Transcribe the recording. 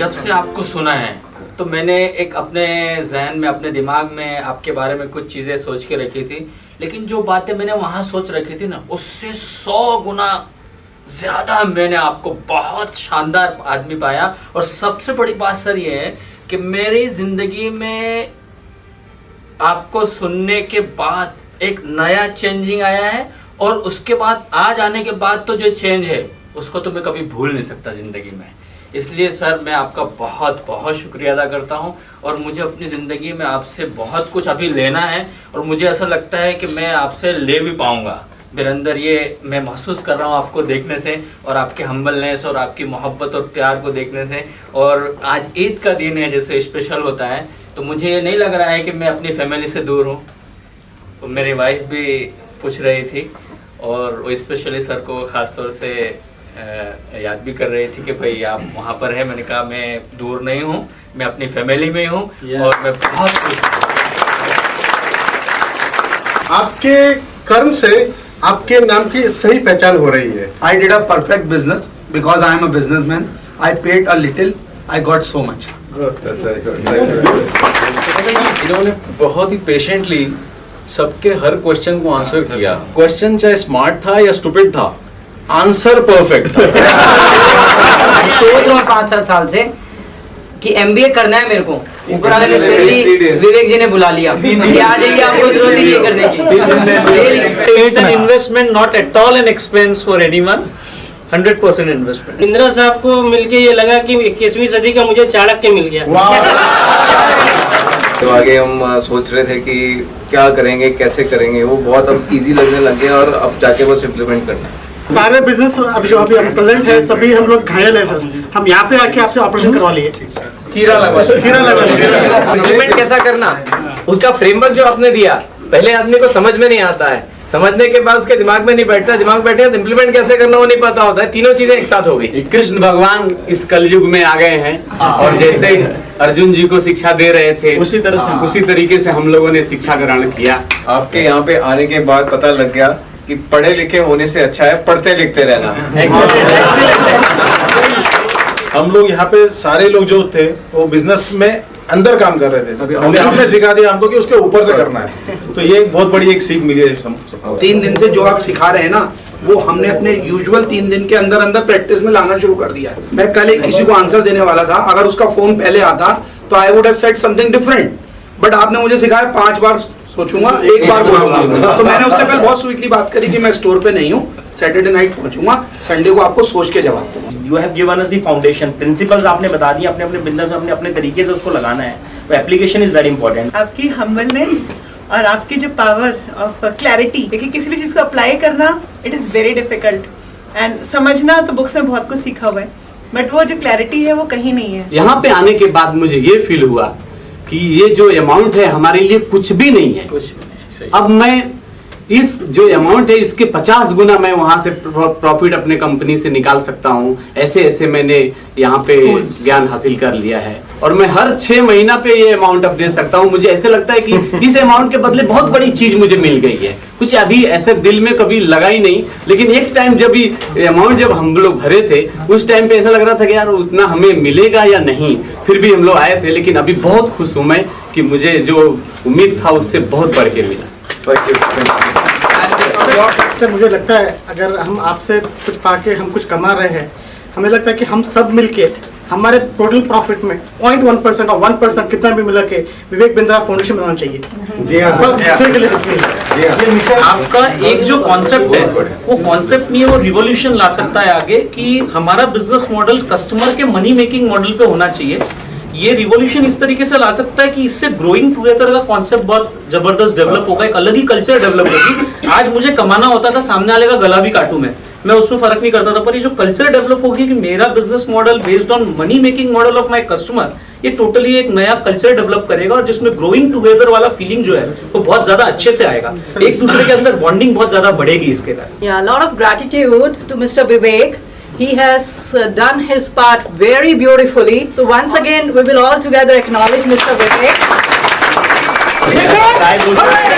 जब से आपको सुना है तो मैंने एक अपने जहन में, अपने दिमाग में आपके बारे में कुछ चीज़ें सोच के रखी थी, लेकिन जो बातें मैंने वहाँ सोच रखी थी ना, उससे 100 गुना ज़्यादा मैंने आपको बहुत शानदार आदमी पाया। और सबसे बड़ी बात सर ये है कि मेरी ज़िंदगी में आपको सुनने के बाद एक नया चेंजिंग आया है, और उसके बाद आज आने के बाद तो जो चेंज है उसको तो मैं कभी भूल नहीं सकता ज़िंदगी में। इसलिए सर मैं आपका बहुत बहुत शुक्रिया अदा करता हूं, और मुझे अपनी ज़िंदगी में आपसे बहुत कुछ अभी लेना है, और मुझे ऐसा लगता है कि मैं आपसे ले भी पाऊंगा। मेरे अंदर ये मैं महसूस कर रहा हूँ आपको देखने से, और आपके हम्बलनेस और आपकी मोहब्बत और प्यार को देखने से। और आज ईद का दिन है, जैसे स्पेशल होता है, तो मुझे ये नहीं लग रहा है कि मैं अपनी फैमिली से दूर हूँ। तो मेरी वाइफ भी पूछ रही थी, और वो स्पेशली सर को ख़ास तौर से याद भी कर रही थी कि भाई आप वहाँ पर हैं। मैंने कहा मैं दूर नहीं हूँ, मैं अपनी फैमिली में हूँ, और मैं बहुत खुश हूँ। आपके कर्म से आपके नाम की सही पहचान हो रही है। I did a perfect business because I am a businessman. I paid a little, I got so much. इन्होंने बहुत ही पेशेंटली सबके हर क्वेश्चन को आंसर किया। क्वेश्चन चाहे स्मार्ट था या स्टूपिड था, आंसर परफेक्ट था। सोच रहा हूँ 5-7 साल से कि MBA करना है मेरे को। ऊपर वाले ने सुन ली, विवेक जी ने बुला लिया कि आ जाइए, आपको जरूरत नहीं है करने की। It's an investment, not at all an expense for anyone. 100% investment. Indira साहब को मिलके ये लगा कि 21वीं सदी का मुझे चाणक्य मिल गया। तो आगे हम सोच रहे थे कि क्या करेंगे, कैसे करेंगे, वो बहुत अब इजी लगने लग गया, और अब जाके बस इम्प्लीमेंट करना है। सारे बिजनेस अभी जो अभी प्रेजेंट है, सभी हम लोग घायल है सर। हम यहाँ पे आके आपसे ऑपरेशन करवा लिए, चीरा लगा इम्प्लीमेंट कैसा करना, उसका फ्रेमवर्क जो आपने दिया, पहले आदमी को समझ में नहीं आता है, समझने के बाद उसके दिमाग में नहीं बैठता, दिमाग बैठे तो इम्प्लीमेंट कैसे करना वो नहीं पता होता है। तीनों चीजें एक साथ हो गई। कृष्ण भगवान इस कलयुग में आ गए हैं, और जैसे अर्जुन जी को शिक्षा दे रहे थे उसी तरीके से हम लोगों ने शिक्षा ग्रहण किया। आपके यहाँ पे आने के बाद पता लग गया कि पढ़े लिखे होने से अच्छा है पढ़ते लिखते रहना। हम लोग यहाँ पे सारे लोग जो थे वो बिजनेस में अंदर काम कर रहे थे, हमने सिखा दिया हमको कि उसके ऊपर से करना है। तो ये एक बहुत बड़ी एक सीख मिली है। 3 दिन से जो आप सिखा रहे हैं ना, वो हमने अपने यूजुअल 3 दिन के अंदर अंदर प्रैक्टिस में लाना शुरू कर दिया है। मैं कल एक किसी को आंसर देने वाला था, अगर उसका फोन पहले आता तो I would have said something different, but आपने मुझे सिखाया 5 बार सोचूंगा, 1 बार बोलूंगा। तो मैंने उससे कल बहुत स्वीटली बात करी कि मैं स्टोर पे नहीं हूँ, सैटरडे नाइट पहुंचूंगा, संडे को आपको सोच के जवाब दूंगा। You have given us the foundation, principles आपने बता दिए, अपने अपने बिजनेस में अपने तरीके से उसको लगाना है, तो एप्लीकेशन इज वेरी इंपॉर्टेंट। आपकी हम्बलनेस और आपकी जो पावर ऑफ क्लैरिटी, देखिए किसी भी चीज़ को अप्लाई करना it is very difficult, and समझना तो बुक्स में बहुत कुछ सीखा हुआ है, बट वो जो क्लैरिटी है वो कहीं नहीं है। यहाँ पे आने के बाद मुझे ये फील हुआ कि ये जो अमाउंट है हमारे लिए कुछ भी नहीं है। अब मैं इस जो अमाउंट है इसके 50 गुना मैं वहां से प्रॉफिट अपने कंपनी से निकाल सकता हूँ। ऐसे ऐसे मैंने यहाँ पे ज्ञान हासिल कर लिया है, और मैं हर 6 महीना पे ये अमाउंट अब दे सकता हूँ। मुझे ऐसे लगता है कि इस अमाउंट के बदले बहुत बड़ी चीज मुझे मिल गई है। कुछ अभी ऐसे दिल में कभी लगा ही नहीं, लेकिन एक टाइम जब अमाउंट जब हम लोग भरे थे उस टाइम पे ऐसा लग रहा था कि यार उतना हमें मिलेगा या नहीं, फिर भी हम लोग आए थे। लेकिन अभी बहुत खुश हूँ मैं कि मुझे जो उम्मीद था उससे बहुत बढ़ के मिला। सर मुझे लगता है अगर हम आपसे कुछ पाके हम कुछ कमा रहे हैं, हमें लगता है कि हम सब मिलके हमारे टोटल प्रॉफिट में 0.1% और 1% कितना भी मिला के विवेक बिंद्रा फाउंडेशन बनाना चाहिए। जी हाँ, आपका एक जो कॉन्सेप्ट है वो कॉन्सेप्ट नहीं है, वो रिवॉल्यूशन ला सकता है आगे कि हमारा बिजनेस मॉडल कस्टमर के मनी मेकिंग मॉडल पे होना चाहिए। ये रिवॉल्यूशन इस तरीके से ला सकता है कि इससे ग्रोइंग टुगेदर का कॉन्सेप्ट बहुत जबरदस्त डेवलप होगा, एक अलग ही कल्चर डेवलप होगी। आज मुझे कमाना होता था सामने वाले का गला भी काटूं मैं उसमें फर्क नहीं करता था, पर ये जो कल्चर डेवलप होगी कि मेरा business model based on money making model of my customer, ये टोटली एक नया कल्चर डेवलप करेगा, और जिसमें ग्रोइंग टुगेदर वाला फीलिंग जो है वो बहुत ज्यादा अच्छे से आएगा। एक दूसरे के अंदर बॉन्डिंग बहुत ज्यादा बढ़ेगी इसके कारण। Lot of gratitude to mister Vivek. He has done his part very beautifully. So once again, we will all together acknowledge Mr. Vivek. Vivek!